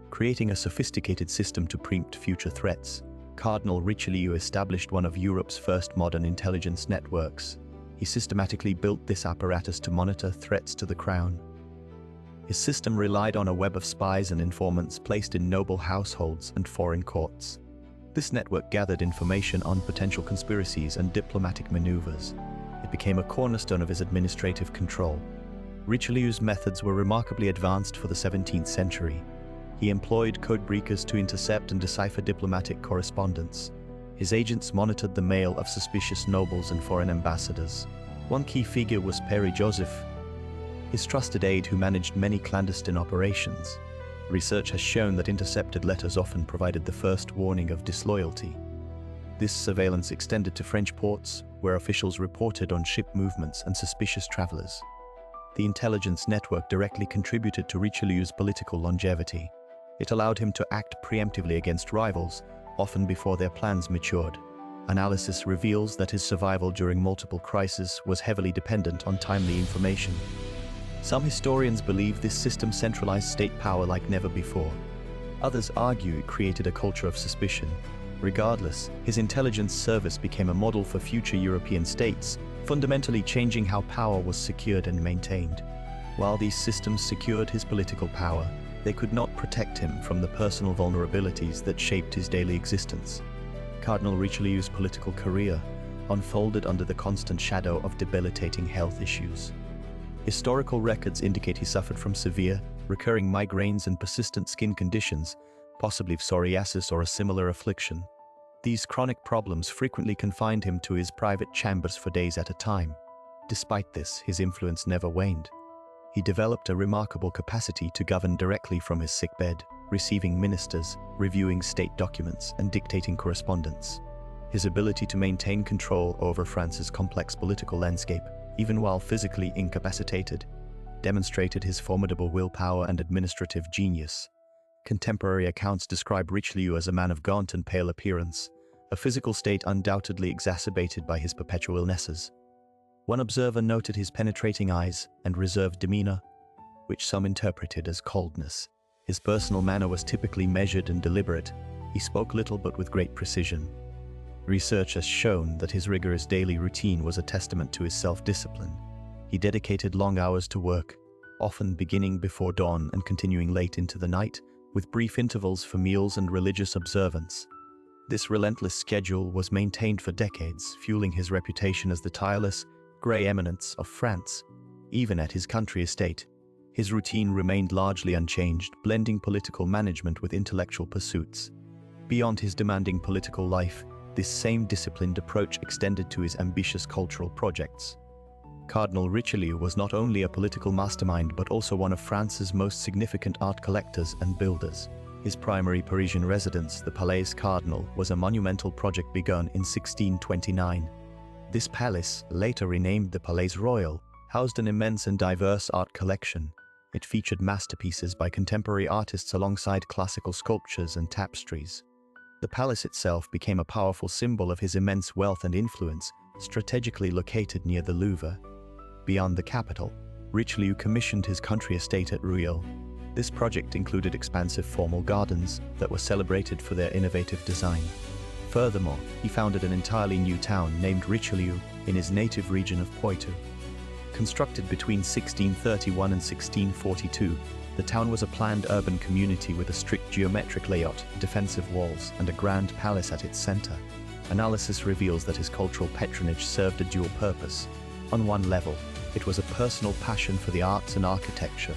Creating a sophisticated system to preempt future threats, Cardinal Richelieu established one of Europe's first modern intelligence networks. He systematically built this apparatus to monitor threats to the crown. His system relied on a web of spies and informants placed in noble households and foreign courts. This network gathered information on potential conspiracies and diplomatic maneuvers. It became a cornerstone of his administrative control. Richelieu's methods were remarkably advanced for the 17th century. He employed codebreakers to intercept and decipher diplomatic correspondence. His agents monitored the mail of suspicious nobles and foreign ambassadors. One key figure was Père Joseph, his trusted aide who managed many clandestine operations. Research has shown that intercepted letters often provided the first warning of disloyalty. This surveillance extended to French ports, where officials reported on ship movements and suspicious travelers. The intelligence network directly contributed to Richelieu's political longevity. It allowed him to act preemptively against rivals, often before their plans matured. Analysis reveals that his survival during multiple crises was heavily dependent on timely information. Some historians believe this system centralized state power like never before. Others argue it created a culture of suspicion. Regardless, his intelligence service became a model for future European states, fundamentally changing how power was secured and maintained. While these systems secured his political power, they could not protect him from the personal vulnerabilities that shaped his daily existence. Cardinal Richelieu's political career unfolded under the constant shadow of debilitating health issues. Historical records indicate he suffered from severe, recurring migraines and persistent skin conditions, possibly psoriasis or a similar affliction. These chronic problems frequently confined him to his private chambers for days at a time. Despite this, his influence never waned. He developed a remarkable capacity to govern directly from his sickbed, receiving ministers, reviewing state documents, and dictating correspondence. His ability to maintain control over France's complex political landscape, even while physically incapacitated, demonstrated his formidable willpower and administrative genius. Contemporary accounts describe Richelieu as a man of gaunt and pale appearance, a physical state undoubtedly exacerbated by his perpetual illnesses. One observer noted his penetrating eyes and reserved demeanor, which some interpreted as coldness. His personal manner was typically measured and deliberate. He spoke little but with great precision. Research has shown that his rigorous daily routine was a testament to his self-discipline. He dedicated long hours to work, often beginning before dawn and continuing late into the night, with brief intervals for meals and religious observance. This relentless schedule was maintained for decades, fueling his reputation as the tireless, grey eminence of France. Even at his country estate, his routine remained largely unchanged, blending political management with intellectual pursuits. Beyond his demanding political life, this same disciplined approach extended to his ambitious cultural projects. Cardinal Richelieu was not only a political mastermind but also one of France's most significant art collectors and builders. His primary Parisian residence, the Palais Cardinal, was a monumental project begun in 1629. This palace, later renamed the Palais Royal, housed an immense and diverse art collection. It featured masterpieces by contemporary artists alongside classical sculptures and tapestries. The palace itself became a powerful symbol of his immense wealth and influence, strategically located near the Louvre. Beyond the capital, Richelieu commissioned his country estate at Rueil. This project included expansive formal gardens that were celebrated for their innovative design. Furthermore, he founded an entirely new town named Richelieu in his native region of Poitou. Constructed between 1631 and 1642, the town was a planned urban community with a strict geometric layout, defensive walls, and a grand palace at its center. Analysis reveals that his cultural patronage served a dual purpose. On one level, it was a personal passion for the arts and architecture.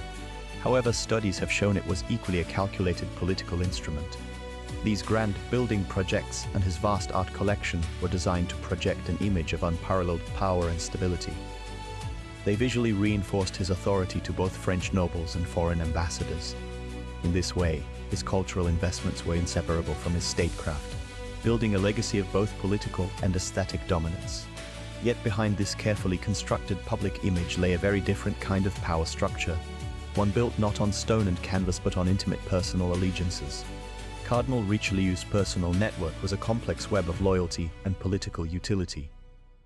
However, studies have shown it was equally a calculated political instrument. These grand building projects and his vast art collection were designed to project an image of unparalleled power and stability. They visually reinforced his authority to both French nobles and foreign ambassadors. In this way, his cultural investments were inseparable from his statecraft, building a legacy of both political and aesthetic dominance. Yet behind this carefully constructed public image lay a very different kind of power structure, one built not on stone and canvas but on intimate personal allegiances. Cardinal Richelieu's personal network was a complex web of loyalty and political utility.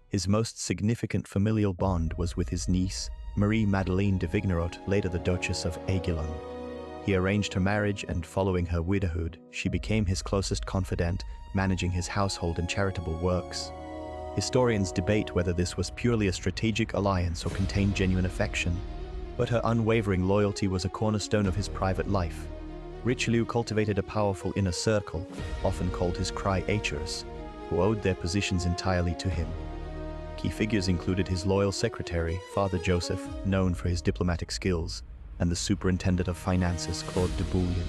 His most significant familial bond was with his niece, Marie-Madeleine de Vignerot, later the Duchess of Aiguillon. He arranged her marriage and, following her widowhood, she became his closest confidant, managing his household and charitable works. Historians debate whether this was purely a strategic alliance or contained genuine affection, but her unwavering loyalty was a cornerstone of his private life. Richelieu cultivated a powerful inner circle, often called his criatures, who owed their positions entirely to him. Key figures included his loyal secretary, Father Joseph, known for his diplomatic skills, and the superintendent of finances, Claude de Bouillon.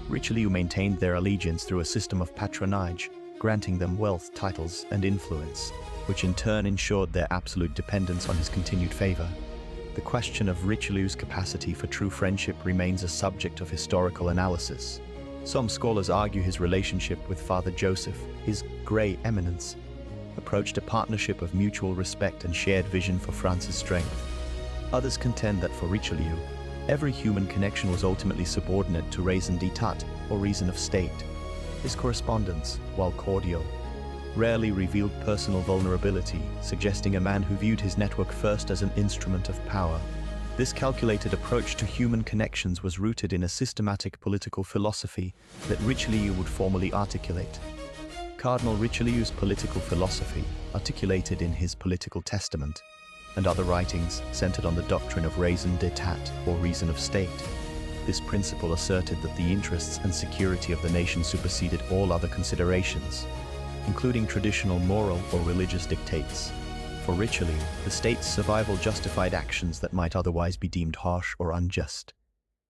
Richelieu maintained their allegiance through a system of patronage, granting them wealth, titles, and influence, which in turn ensured their absolute dependence on his continued favor. The question of Richelieu's capacity for true friendship remains a subject of historical analysis. Some scholars argue his relationship with Father Joseph, his grey eminence, approached a partnership of mutual respect and shared vision for France's strength. Others contend that for Richelieu, every human connection was ultimately subordinate to raison d'etat, or reason of state. His correspondence, while cordial, rarely revealed personal vulnerability, suggesting a man who viewed his network first as an instrument of power. This calculated approach to human connections was rooted in a systematic political philosophy that Richelieu would formally articulate. Cardinal Richelieu's political philosophy, articulated in his Political Testament, and other writings centered on the doctrine of raison d'etat, or reason of state. This principle asserted that the interests and security of the nation superseded all other considerations, including traditional moral or religious dictates. For Richelieu, the state's survival justified actions that might otherwise be deemed harsh or unjust.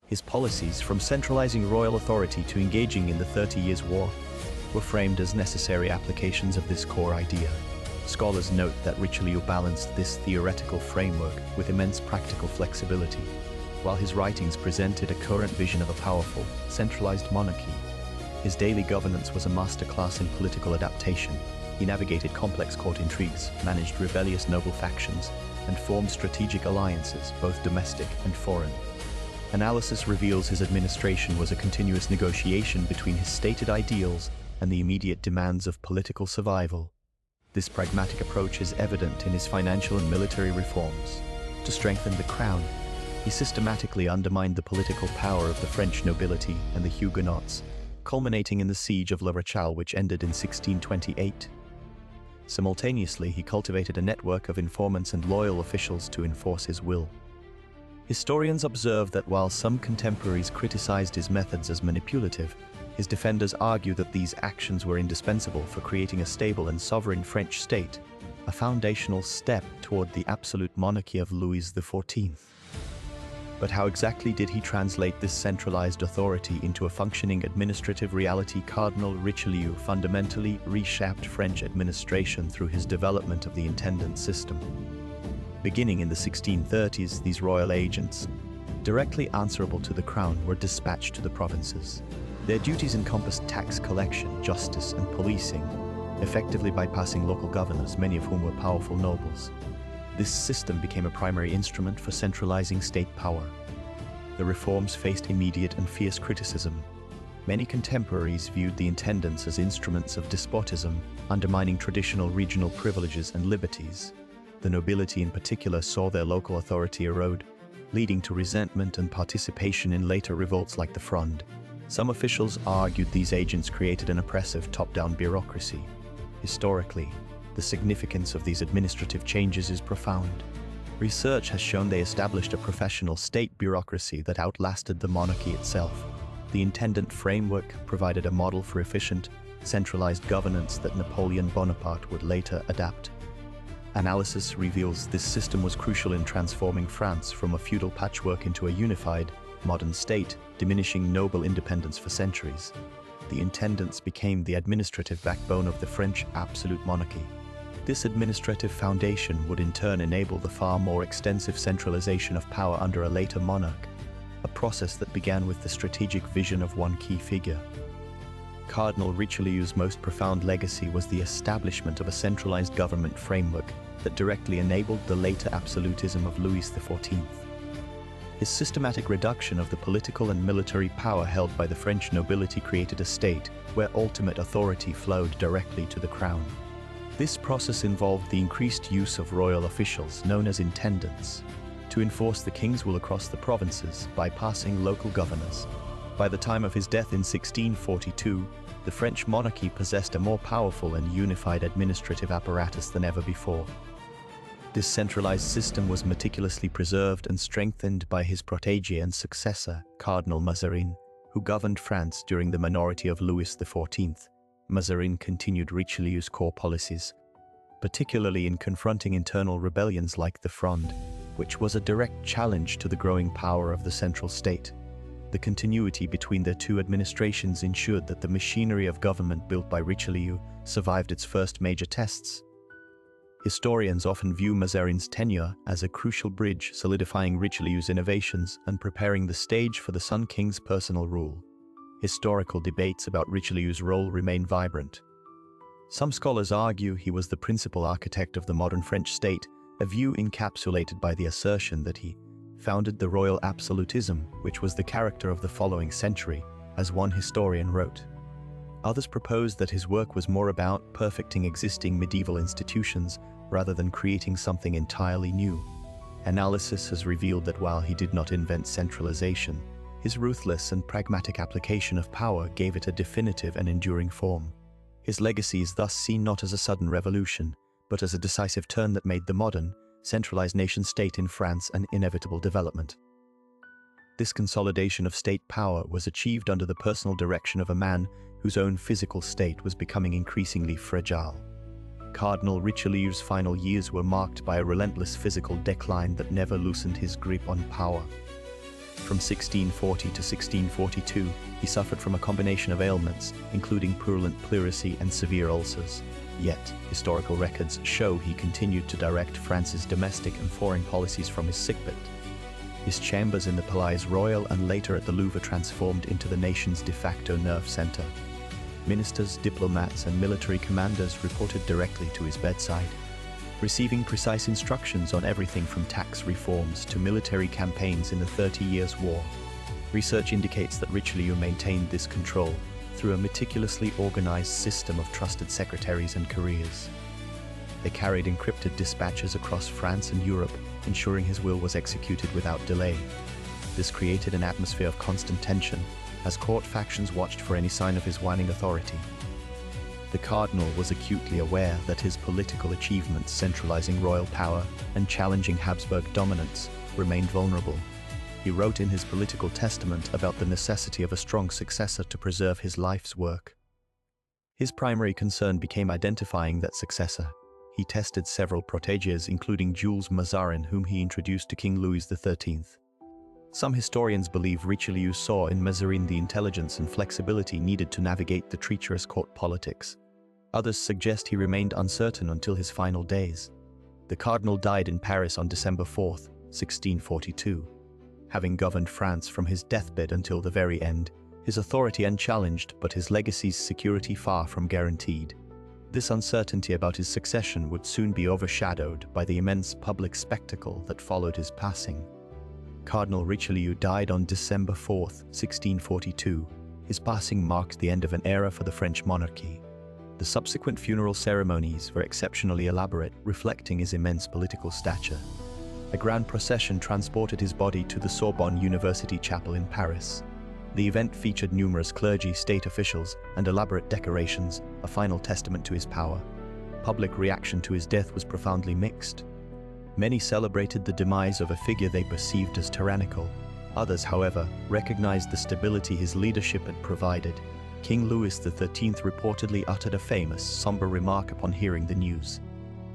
His policies, from centralizing royal authority to engaging in the 30 Years' War, were framed as necessary applications of this core idea. Scholars note that Richelieu balanced this theoretical framework with immense practical flexibility. While his writings presented a current vision of a powerful, centralized monarchy, his daily governance was a masterclass in political adaptation. He navigated complex court intrigues, managed rebellious noble factions, and formed strategic alliances, both domestic and foreign. Analysis reveals his administration was a continuous negotiation between his stated ideals and the immediate demands of political survival. This pragmatic approach is evident in his financial and military reforms. To strengthen the crown, he systematically undermined the political power of the French nobility and the Huguenots, culminating in the siege of La Rochelle, which ended in 1628. Simultaneously, he cultivated a network of informants and loyal officials to enforce his will. Historians observe that while some contemporaries criticized his methods as manipulative, his defenders argue that these actions were indispensable for creating a stable and sovereign French state, a foundational step toward the absolute monarchy of Louis XIV. But how exactly did he translate this centralized authority into a functioning administrative reality? Cardinal Richelieu fundamentally reshaped French administration through his development of the intendant system. Beginning in the 1630s, these royal agents, directly answerable to the crown, were dispatched to the provinces. Their duties encompassed tax collection, justice, and policing, effectively bypassing local governors, many of whom were powerful nobles. This system became a primary instrument for centralizing state power. The reforms faced immediate and fierce criticism. Many contemporaries viewed the intendants as instruments of despotism, undermining traditional regional privileges and liberties. The nobility in particular saw their local authority erode, leading to resentment and participation in later revolts like the Fronde. Some officials argued these agents created an oppressive top-down bureaucracy. Historically, the significance of these administrative changes is profound. Research has shown they established a professional state bureaucracy that outlasted the monarchy itself. The intendant framework provided a model for efficient, centralized governance that Napoleon Bonaparte would later adapt. Analysis reveals this system was crucial in transforming France from a feudal patchwork into a unified, modern state, diminishing noble independence for centuries. The intendants became the administrative backbone of the French absolute monarchy. This administrative foundation would in turn enable the far more extensive centralization of power under a later monarch, a process that began with the strategic vision of one key figure. Cardinal Richelieu's most profound legacy was the establishment of a centralized government framework that directly enabled the later absolutism of Louis XIV. His systematic reduction of the political and military power held by the French nobility created a state where ultimate authority flowed directly to the crown. This process involved the increased use of royal officials, known as intendants, to enforce the king's will across the provinces, bypassing local governors. By the time of his death in 1642, the French monarchy possessed a more powerful and unified administrative apparatus than ever before. This centralized system was meticulously preserved and strengthened by his protégé and successor, Cardinal Mazarin, who governed France during the minority of Louis XIV. Mazarin continued Richelieu's core policies, particularly in confronting internal rebellions like the Fronde, which was a direct challenge to the growing power of the central state. The continuity between their two administrations ensured that the machinery of government built by Richelieu survived its first major tests. Historians often view Mazarin's tenure as a crucial bridge, solidifying Richelieu's innovations and preparing the stage for the Sun King's personal rule. Historical debates about Richelieu's role remain vibrant. Some scholars argue he was the principal architect of the modern French state, a view encapsulated by the assertion that he founded the royal absolutism, which was the character of the following century, as one historian wrote. Others propose that his work was more about perfecting existing medieval institutions rather than creating something entirely new. Analysis has revealed that while he did not invent centralization, his ruthless and pragmatic application of power gave it a definitive and enduring form. His legacy is thus seen not as a sudden revolution, but as a decisive turn that made the modern, centralized nation-state in France an inevitable development. This consolidation of state power was achieved under the personal direction of a man whose own physical state was becoming increasingly fragile. Cardinal Richelieu's final years were marked by a relentless physical decline that never loosened his grip on power. From 1640 to 1642, he suffered from a combination of ailments, including purulent pleurisy and severe ulcers. Yet, historical records show he continued to direct France's domestic and foreign policies from his sickbed. His chambers in the Palais Royal and later at the Louvre transformed into the nation's de facto nerve center. Ministers, diplomats, and military commanders reported directly to his bedside, receiving precise instructions on everything from tax reforms to military campaigns in the 30 Years' War. Research indicates that Richelieu maintained this control through a meticulously organized system of trusted secretaries and couriers. They carried encrypted dispatches across France and Europe, ensuring his will was executed without delay. This created an atmosphere of constant tension, as court factions watched for any sign of his waning authority. The cardinal was acutely aware that his political achievements centralizing royal power and challenging Habsburg dominance remained vulnerable. He wrote in his political testament about the necessity of a strong successor to preserve his life's work. His primary concern became identifying that successor. He tested several protégés, including Jules Mazarin, whom he introduced to King Louis XIII. Some historians believe Richelieu saw in Mazarin the intelligence and flexibility needed to navigate the treacherous court politics. Others suggest he remained uncertain until his final days. The cardinal died in Paris on December 4, 1642. Having governed France from his deathbed until the very end, his authority unchallenged but his legacy's security far from guaranteed. This uncertainty about his succession would soon be overshadowed by the immense public spectacle that followed his passing. Cardinal Richelieu died on December 4, 1642. His passing marked the end of an era for the French monarchy. The subsequent funeral ceremonies were exceptionally elaborate, reflecting his immense political stature. A grand procession transported his body to the Sorbonne University Chapel in Paris. The event featured numerous clergy, state officials, and elaborate decorations, a final testament to his power. Public reaction to his death was profoundly mixed. Many celebrated the demise of a figure they perceived as tyrannical. Others, however, recognized the stability his leadership had provided. King Louis XIII reportedly uttered a famous, somber remark upon hearing the news.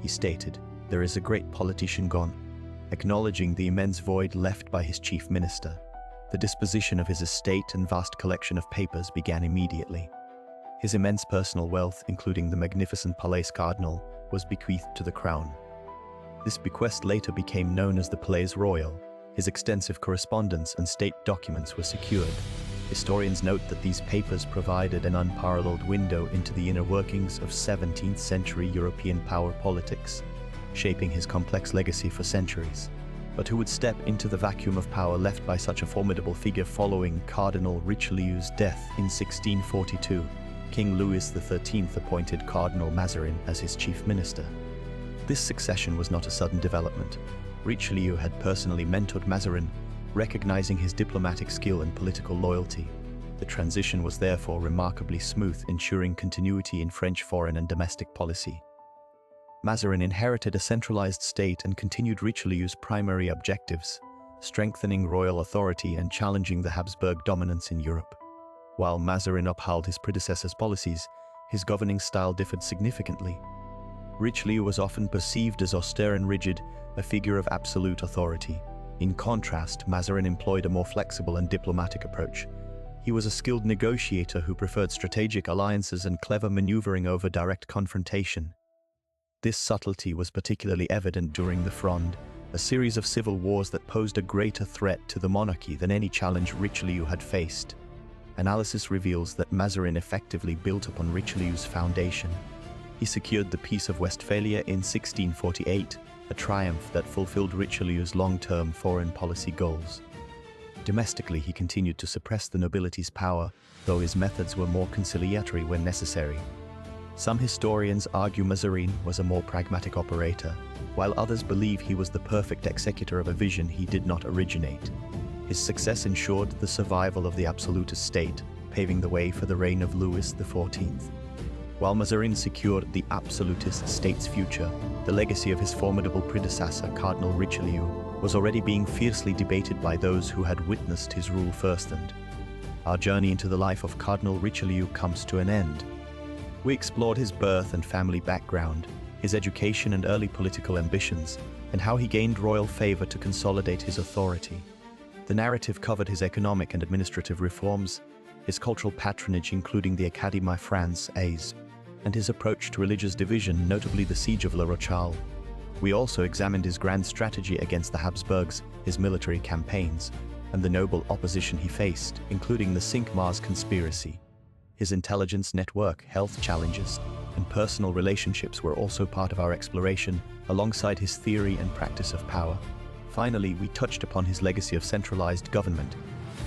He stated, "There is a great politician gone," acknowledging the immense void left by his chief minister. The disposition of his estate and vast collection of papers began immediately. His immense personal wealth, including the magnificent Palais Cardinal, was bequeathed to the crown. This bequest later became known as the Palais Royal. His extensive correspondence and state documents were secured. Historians note that these papers provided an unparalleled window into the inner workings of 17th century European power politics, shaping his complex legacy for centuries. But who would step into the vacuum of power left by such a formidable figure following Cardinal Richelieu's death in 1642? King Louis XIII appointed Cardinal Mazarin as his chief minister. This succession was not a sudden development. Richelieu had personally mentored Mazarin, recognizing his diplomatic skill and political loyalty. The transition was therefore remarkably smooth, ensuring continuity in French foreign and domestic policy. Mazarin inherited a centralized state and continued Richelieu's primary objectives, strengthening royal authority and challenging the Habsburg dominance in Europe. While Mazarin upheld his predecessor's policies, his governing style differed significantly. Richelieu was often perceived as austere and rigid, a figure of absolute authority. In contrast, Mazarin employed a more flexible and diplomatic approach. He was a skilled negotiator who preferred strategic alliances and clever maneuvering over direct confrontation. This subtlety was particularly evident during the Fronde, a series of civil wars that posed a greater threat to the monarchy than any challenge Richelieu had faced. Analysis reveals that Mazarin effectively built upon Richelieu's foundation. He secured the Peace of Westphalia in 1648, a triumph that fulfilled Richelieu's long-term foreign policy goals. Domestically, he continued to suppress the nobility's power, though his methods were more conciliatory when necessary. Some historians argue Mazarin was a more pragmatic operator, while others believe he was the perfect executor of a vision he did not originate. His success ensured the survival of the absolutist state, paving the way for the reign of Louis XIV. While Mazarin secured the absolutist state's future, the legacy of his formidable predecessor, Cardinal Richelieu, was already being fiercely debated by those who had witnessed his rule firsthand. Our journey into the life of Cardinal Richelieu comes to an end. We explored his birth and family background, his education and early political ambitions, and how he gained royal favor to consolidate his authority. The narrative covered his economic and administrative reforms, his cultural patronage including the Académie Française, and his approach to religious division, notably the Siege of La Rochelle. We also examined his grand strategy against the Habsburgs, his military campaigns, and the noble opposition he faced, including the Cinq-Mars conspiracy. His intelligence network, health challenges, and personal relationships were also part of our exploration, alongside his theory and practice of power. Finally, we touched upon his legacy of centralized government,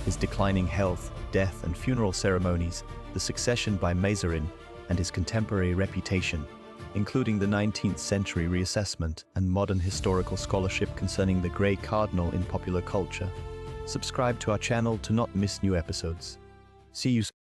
his declining health, death, and funeral ceremonies, the succession by Mazarin, and his contemporary reputation, including the 19th century reassessment and modern historical scholarship concerning the Grey Cardinal in popular culture. Subscribe to our channel to not miss new episodes. See you soon.